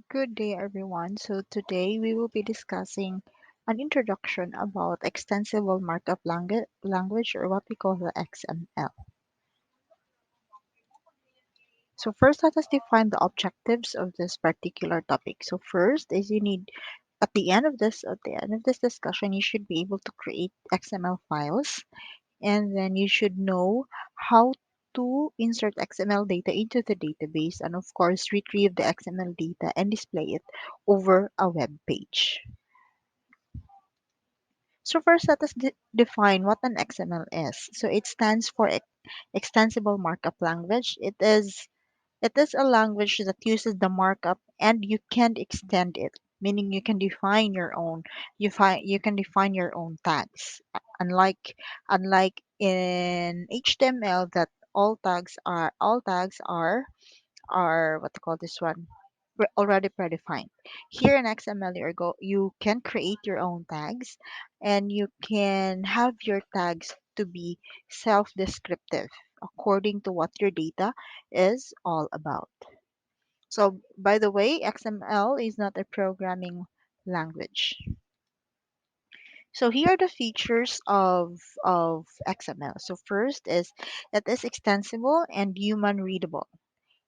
Good day, everyone. So today we will be discussing an introduction about extensible markup language, or what we call the XML. So first, let us define the objectives of this particular topic. So first is you need at the end of this discussion, you should be able to create XML files, and then you should know how to insert XML data into the database, and of course retrieve the XML data and display it over a web page. So first, let us define what an XML is. So it stands for Extensible Markup Language. It is a language that uses the markup and you can extend it, meaning you can define your own. You can define your own tags. Unlike in HTML, that all tags are what to call this one, already predefined. Here in XML, you can create your own tags, and you can have your tags to be self-descriptive according to what your data is all about. So, by the way, XML is not a programming language. So here are the features of XML. So first is it is extensible and human readable,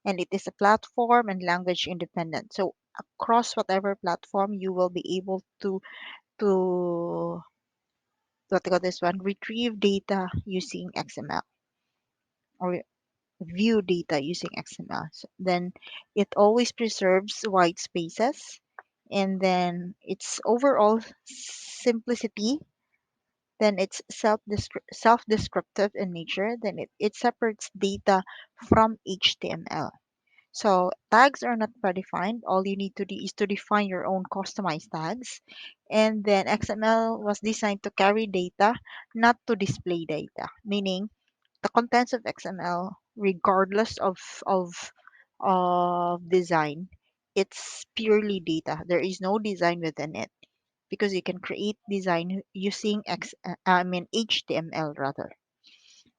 and it is a platform and language independent. So across whatever platform, you will be able to what they call this one, retrieve data using XML, or view data using XML. So then it always preserves white spaces, and then its overall simplicity. Then it's self-descriptive in nature. Then it separates data from HTML. So tags are not predefined. All you need to do is to define your own customized tags. And then XML was designed to carry data, not to display data, meaning the contents of XML, regardless of design, it's purely data. There is no design within it because you can create design using HTML rather.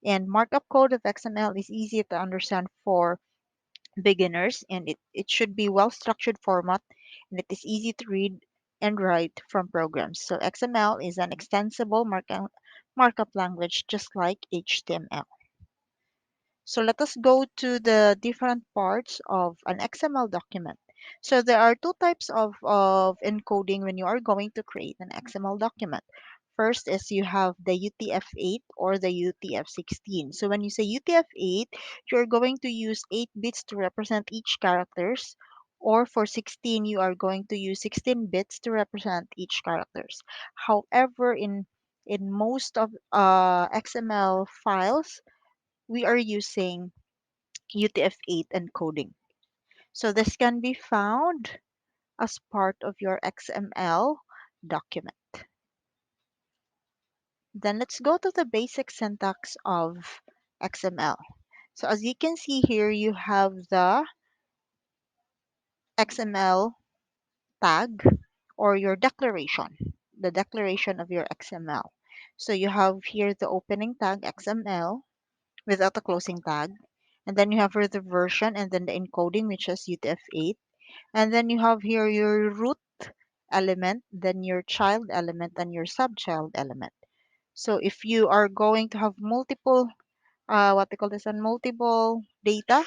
And markup code of XML is easy to understand for beginners, and it should be well structured format, and it is easy to read and write from programs. So XML is an extensible markup language just like HTML. So let us go to the different parts of an XML document. So there are two types of encoding when you are going to create an XML document. First is you have the UTF-8 or the UTF-16. So when you say UTF-8, you're going to use 8 bits to represent each characters, or for 16, you are going to use 16 bits to represent each characters. However, in most of XML files, we are using UTF-8 encoding. So this can be found as part of your XML document. Then let's go to the basic syntax of XML. So as you can see here, you have the XML tag, or your declaration, the declaration of your XML. So you have here the opening tag XML without a closing tag. And then you have here the version and then the encoding, which is UTF-8. And then you have here your root element, then your child element, and your subchild element. So if you are going to have multiple, what they call this, one, multiple data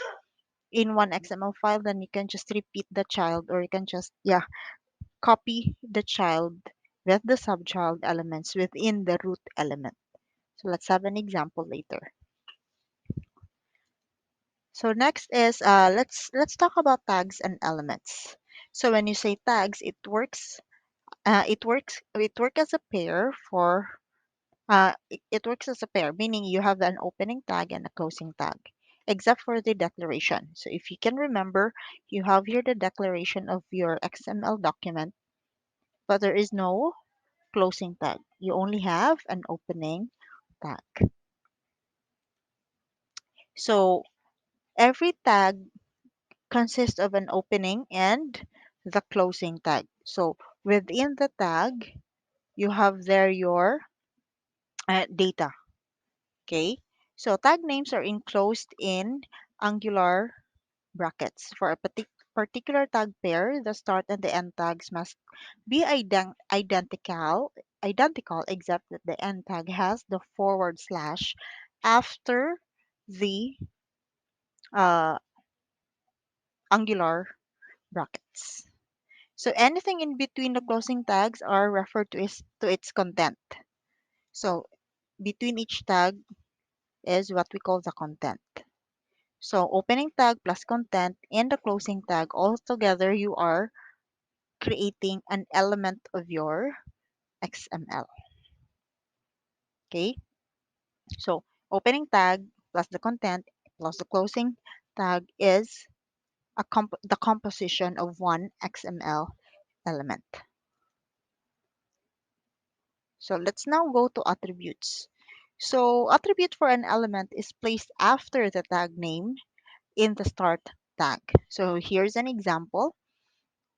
in one XML file, then you can just repeat the child, or you can just, yeah, copy the child with the subchild elements within the root element. So let's have an example later. So next is let's talk about tags and elements. So when you say tags, it works as a pair it works as a pair, meaning you have an opening tag and a closing tag, except for the declaration. So if you can remember, you have here the declaration of your XML document, but there is no closing tag. You only have an opening tag. So every tag consists of an opening and the closing tag. So within the tag, you have there your data. Okay. So tag names are enclosed in Angular brackets. For a particular tag pair, the start and the end tags must be identical except that the end tag has the forward slash after the uh, angular brackets. So anything in between the closing tags are referred to its content. So between each tag is what we call the content. So opening tag plus content and the closing tag all together you are creating an element of your XML. Okay? So opening tag plus the content plus the closing tag is the composition of one XML element. So let's now go to attributes. So attribute for an element is placed after the tag name in the start tag. So here's an example.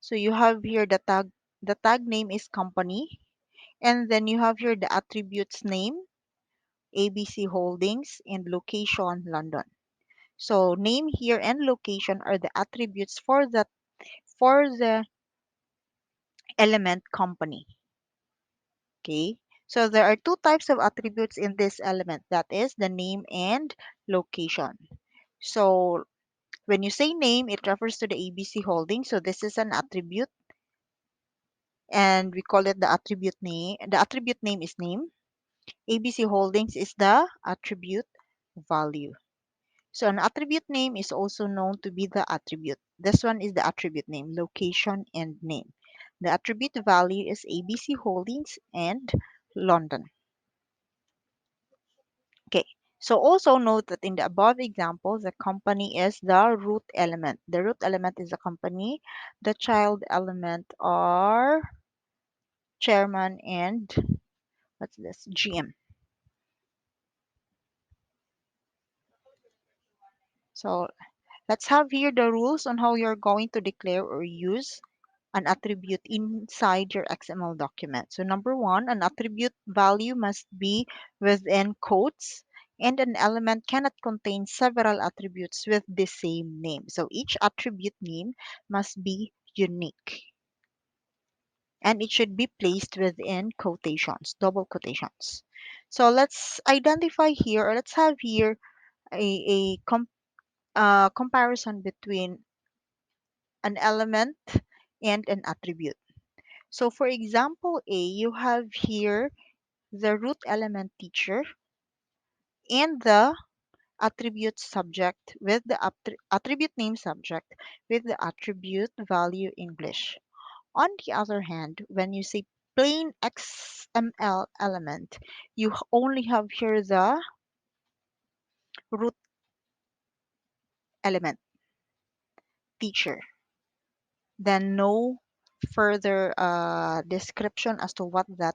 So you have here the tag name is company, and then you have here the attributes name, ABC Holdings, and location, London. So name here and location are the attributes for the element company. Okay. So there are two types of attributes in this element, that is the name and location. So when you say name, it refers to the ABC holding. So this is an attribute and we call it the attribute name. The attribute name is name. ABC holdings is the attribute value. So an attribute name is also known to be the attribute. This one is the attribute name, location and name. The attribute value is ABC holdings and London. Okay. So also note that in the above example, the company is the root element. The root element is the company. The child element are chairman and what's this? GM. So let's have here the rules on how you're going to declare or use an attribute inside your XML document. So number one, an attribute value must be within quotes and an element cannot contain several attributes with the same name. So each attribute name must be unique and it should be placed within quotations, double quotations. So let's identify here, or let's have here a comparison between an element and an attribute. So for example A, you have here the root element teacher and the attribute subject with the attribute name subject with the attribute value English. On the other hand, when you say plain XML element, you only have here the root element teacher, then no further description as to what that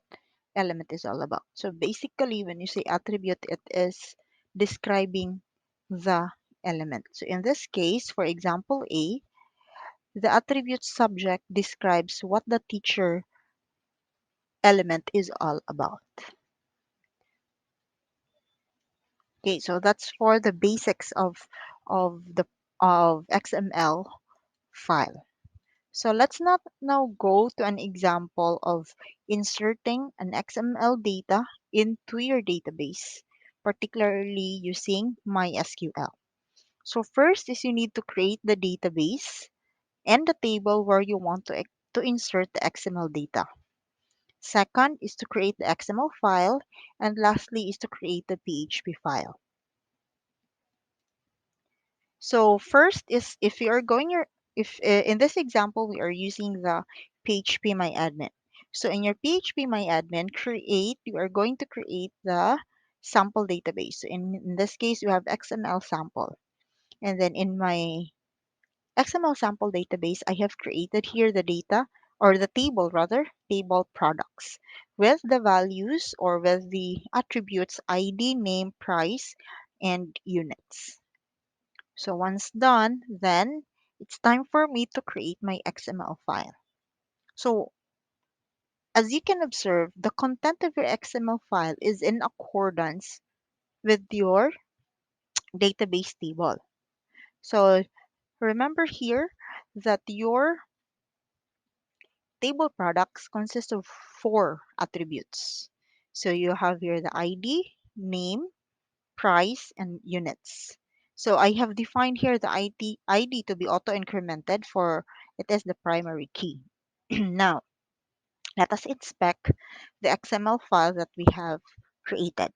element is all about. So basically, when you say attribute, it is describing the element. So in this case, for example A, the attribute subject describes what the teacher element is all about. Okay, so that's for the basics of the of XML file. So let's not now go to an example of inserting an XML data into your database, particularly using MySQL. So first is you need to create the database and the table where you want to insert the XML data. Second is to create the XML file, and lastly is to create the PHP file. So first is if you are going your if in this example we are using the PHP admin. So in your PHP admin, you are going to create the sample database. So in this case, you have XML sample. And then in my XML sample database, I have created here the data or the table rather, table products with the values or with the attributes ID, name, price, and units. So once done, then it's time for me to create my XML file. So as you can observe, the content of your XML file is in accordance with your database table. So Remember here that your table products consist of four attributes. So you have here the ID, name, price, and units. So I have defined here the ID to be auto-incremented for it is the primary key. Now, let us inspect the XML file that we have created.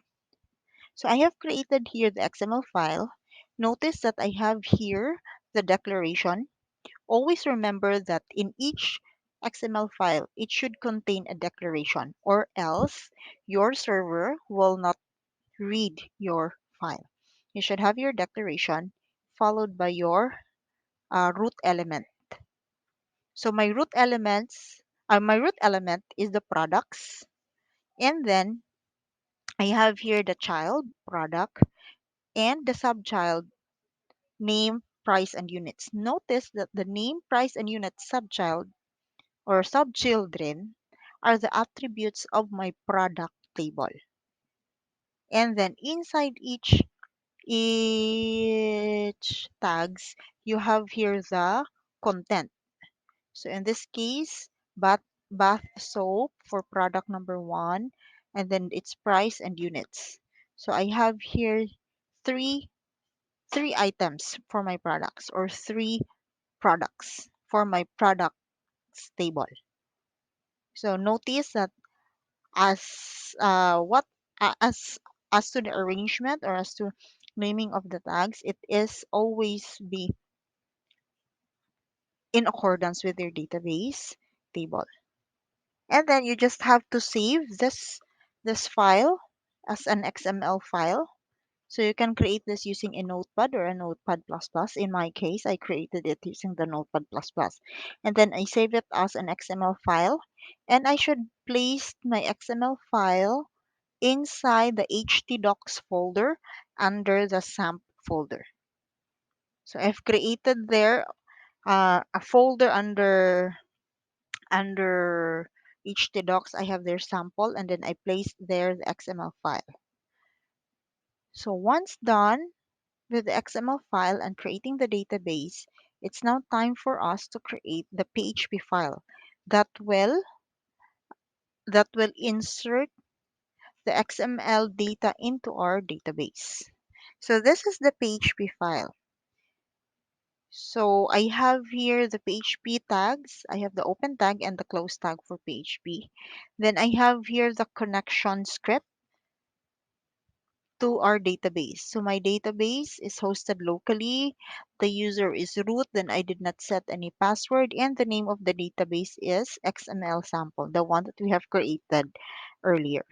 So I have created here the XML file. Notice that I have here the declaration. Always remember that in each XML file, it should contain a declaration, or else your server will not read your file. You should have your declaration followed by your root element. So my root element is the products, and then I have here the child product and the subchild name, price, and units. Notice that the name, price, and units subchild or subchildren are the attributes of my product table. And then inside each tags, you have here the content. So in this case, bath soap for product number one, and then its price and units. So I have here three three items for my products, or three products for my products table. So notice that as what as to the arrangement, or as to naming of the tags, it is always be in accordance with your database table. And then you just have to save this file as an XML file. So you can create this using a notepad or a notepad plus plus. In my case, I created it using the notepad plus plus. And then I save it as an XML file. And I should place my XML file inside the htdocs folder under the SAMP folder. So I've created there a folder under htdocs. I have their sample, and then I placed there the XML file. So once done with the XML file and creating the database, it's now time for us to create the PHP file that will insert the XML data into our database. So this is the PHP file. So I have here the PHP tags. I have the open tag and the close tag for PHP. Then I have here the connection script to our database. So my database is hosted locally. The user is root. Then I did not set any password. And the name of the database is XML sample, the one that we have created earlier.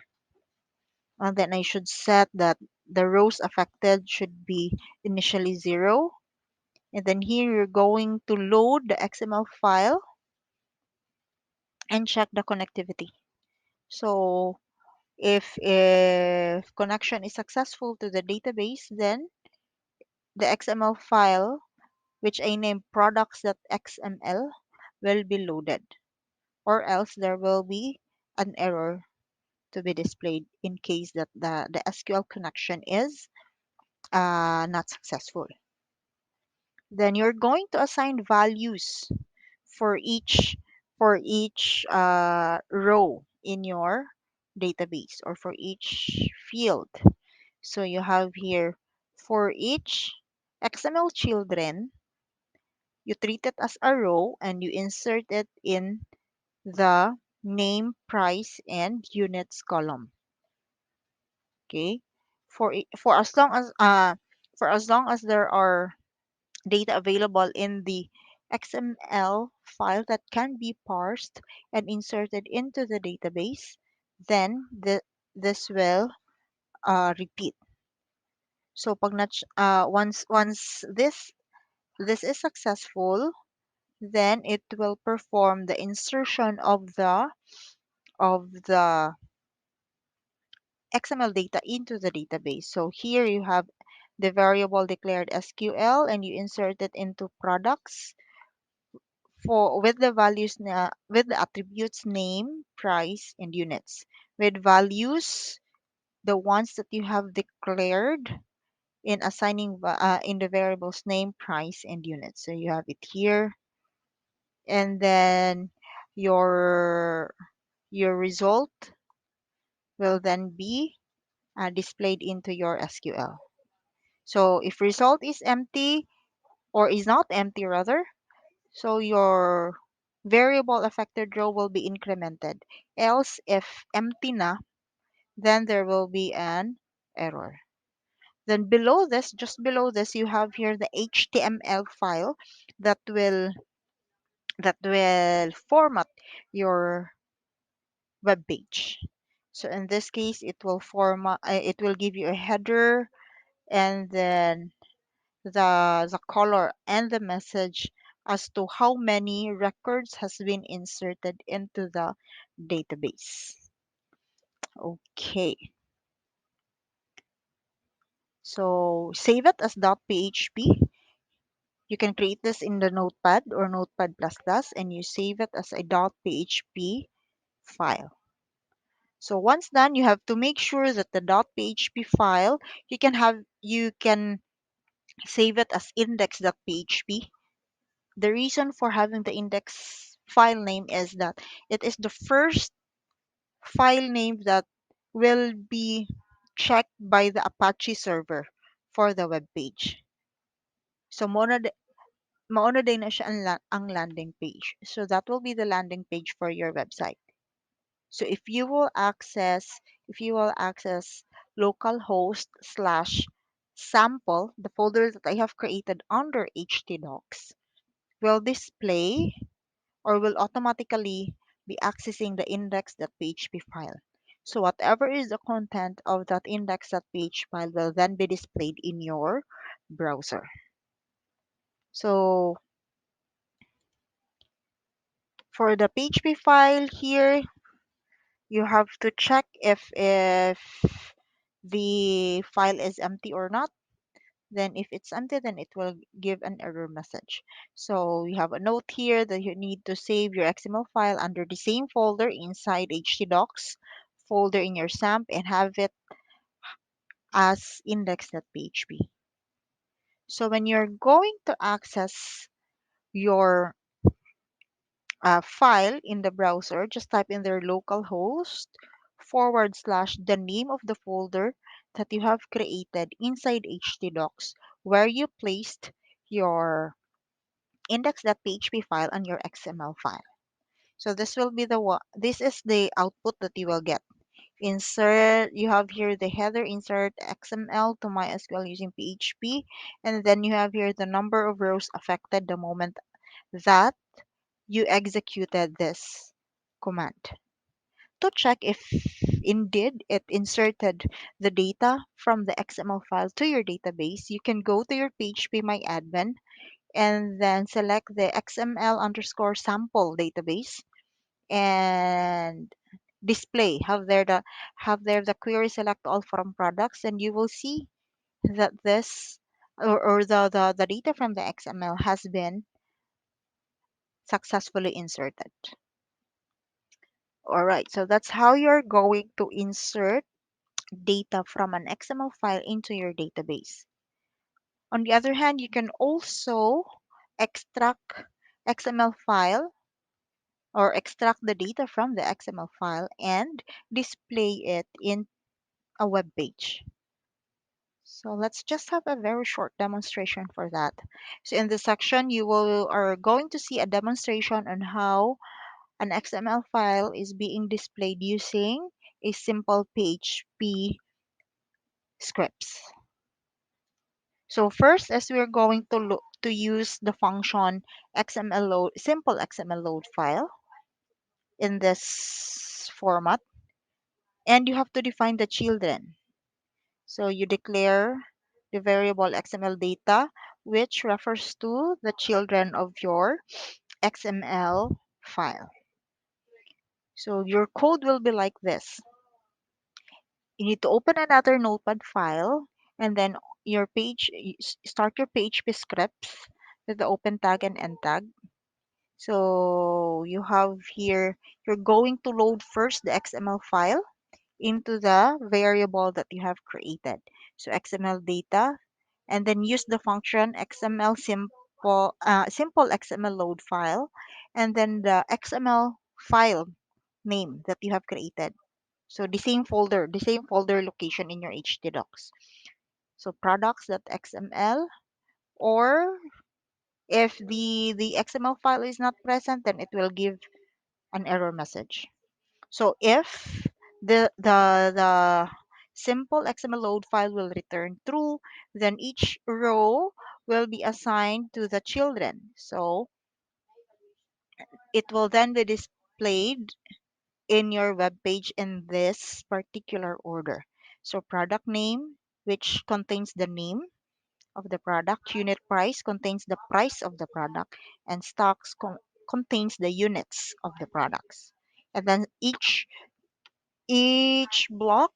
And then I should set that the rows affected should be initially 0. And then here you're going to load the XML file and check the connectivity. So if connection is successful to the database, then the XML file, which I name products.xml, will be loaded, or else there will be an error to be displayed in case that the SQL connection is not successful. Then you're going to assign values for each row in your database, or for each field. So you have here for each XML children, you treat it as a row and you insert it in the name, price, and units column. Okay, for as long as there are data available in the XML file that can be parsed and inserted into the database, then this will repeat. So pag once this is successful, then it will perform the insertion of the XML data into the database. So here you have the variable declared SQL, and you insert it into products for with the with the attributes name, price, and units. With values, the ones that you have declared in assigning in the variables name, price, and units. So you have it here, and then your your result will then be displayed into your SQL. So if result is empty or is not empty rather, so your variable affected row will be incremented. Else if empty na, then there will be an error. Then below this, just below this, you have here the HTML file that will format your web page. So in this case, it will give you a header and then the color and the message as to how many records has been inserted into the database. Okay, so save it as .php. You can create this in the Notepad or Notepad++, and you save it as a .php file. So once done, you have to make sure that the .php file, you can save it as index.php. The reason for having the index file name is that it is the first file name that will be checked by the Apache server for the web page. So mauna din na siya ang landing page. So that will be the landing page for your website. So if you will access localhost slash sample, the folder that I have created under htdocs will display or will automatically be accessing the index.php file. So whatever is the content of that index.php file will then be displayed in your browser. So for the PHP file here, you have to check if the file is empty or not. Then if it's empty, then it will give an error message. So you have a note here that you need to save your XML file under the same folder inside htdocs folder in your SAMP and have it as index.php. So when you're going to access your file in the browser, just type in their localhost / the name of the folder that you have created inside htdocs where you placed your index.php file and your XML file. So this is the output that you will get. Insert, you have here the header, insert XML to MySQL using PHP, and then you have here the number of rows affected the moment that you executed this command. To check if indeed it inserted the data from the XML file to your database, you can go to your PHP MyAdmin and then select the XML_sample database and display. Have there the query select all from products, and you will see that this or the data from the XML has been successfully inserted. All right, so that's how you're going to insert data from an XML file into your database. On the other hand, you can also extract XML file or extract the data from the XML file and display it in a web page. So let's just have a very short demonstration for that. So in this section, you are going to see a demonstration on how an XML file is being displayed using a simple PHP scripts. So first, as we're going to look to use the function XML load, simple XML load file in this format, and you have to define the children. So you declare the variable XML data, which refers to the children of your XML file. So your code will be like this. You need to open another notepad file and then start your PHP scripts with the open tag and end tag. So you have here, you're going to load first the XML file into the variable that you have created. So XML data, and then use the function XML simple XML load file, and then the XML file name that you have created. So the same folder location in your htdocs. So products.xml, or if the XML file is not present, then it will give an error message. So if the simple XML load file will return true, then each row will be assigned to the children. So it will then be displayed in your web page in this particular order. So product name, which contains the name of the product, unit price contains the price of the product, and contains the units of the products. And then each block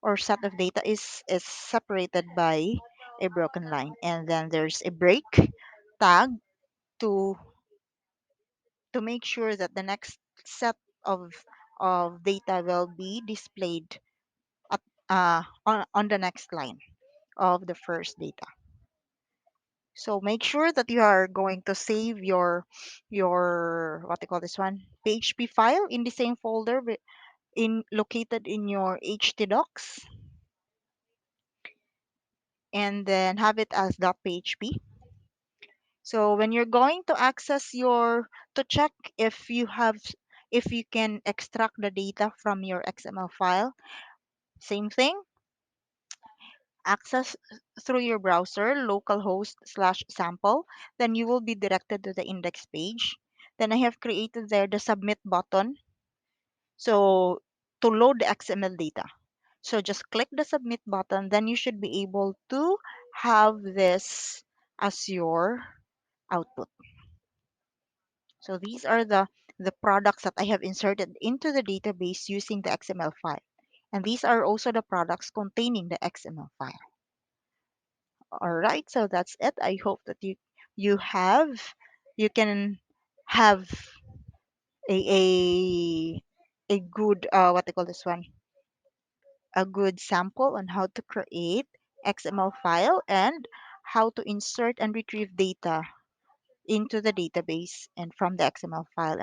or set of data is separated by a broken line, and then there's a break tag to make sure that the next set of data will be displayed at, on the next line of the first data. So make sure that you are going to save your what they call this one, PHP file in the same folder in located in your htdocs, and then have it as .php. So when you're going to access your to check if you have if you can extract the data from your XML file, same thing, access through your browser localhost/sample, then you will be directed to the index page. Then I have created there the submit button. So to load the XML data. So just click the submit button, then you should be able to have this as your output. So these are the products that I have inserted into the database using the XML file. And these are also the products containing the XML file. All right, so that's it. I hope that you have you can have a a good what they call this one, a good sample on how to create XML file and how to insert and retrieve data into the database and from the XML file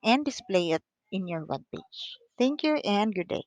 and display it in your web page. Thank you and good day.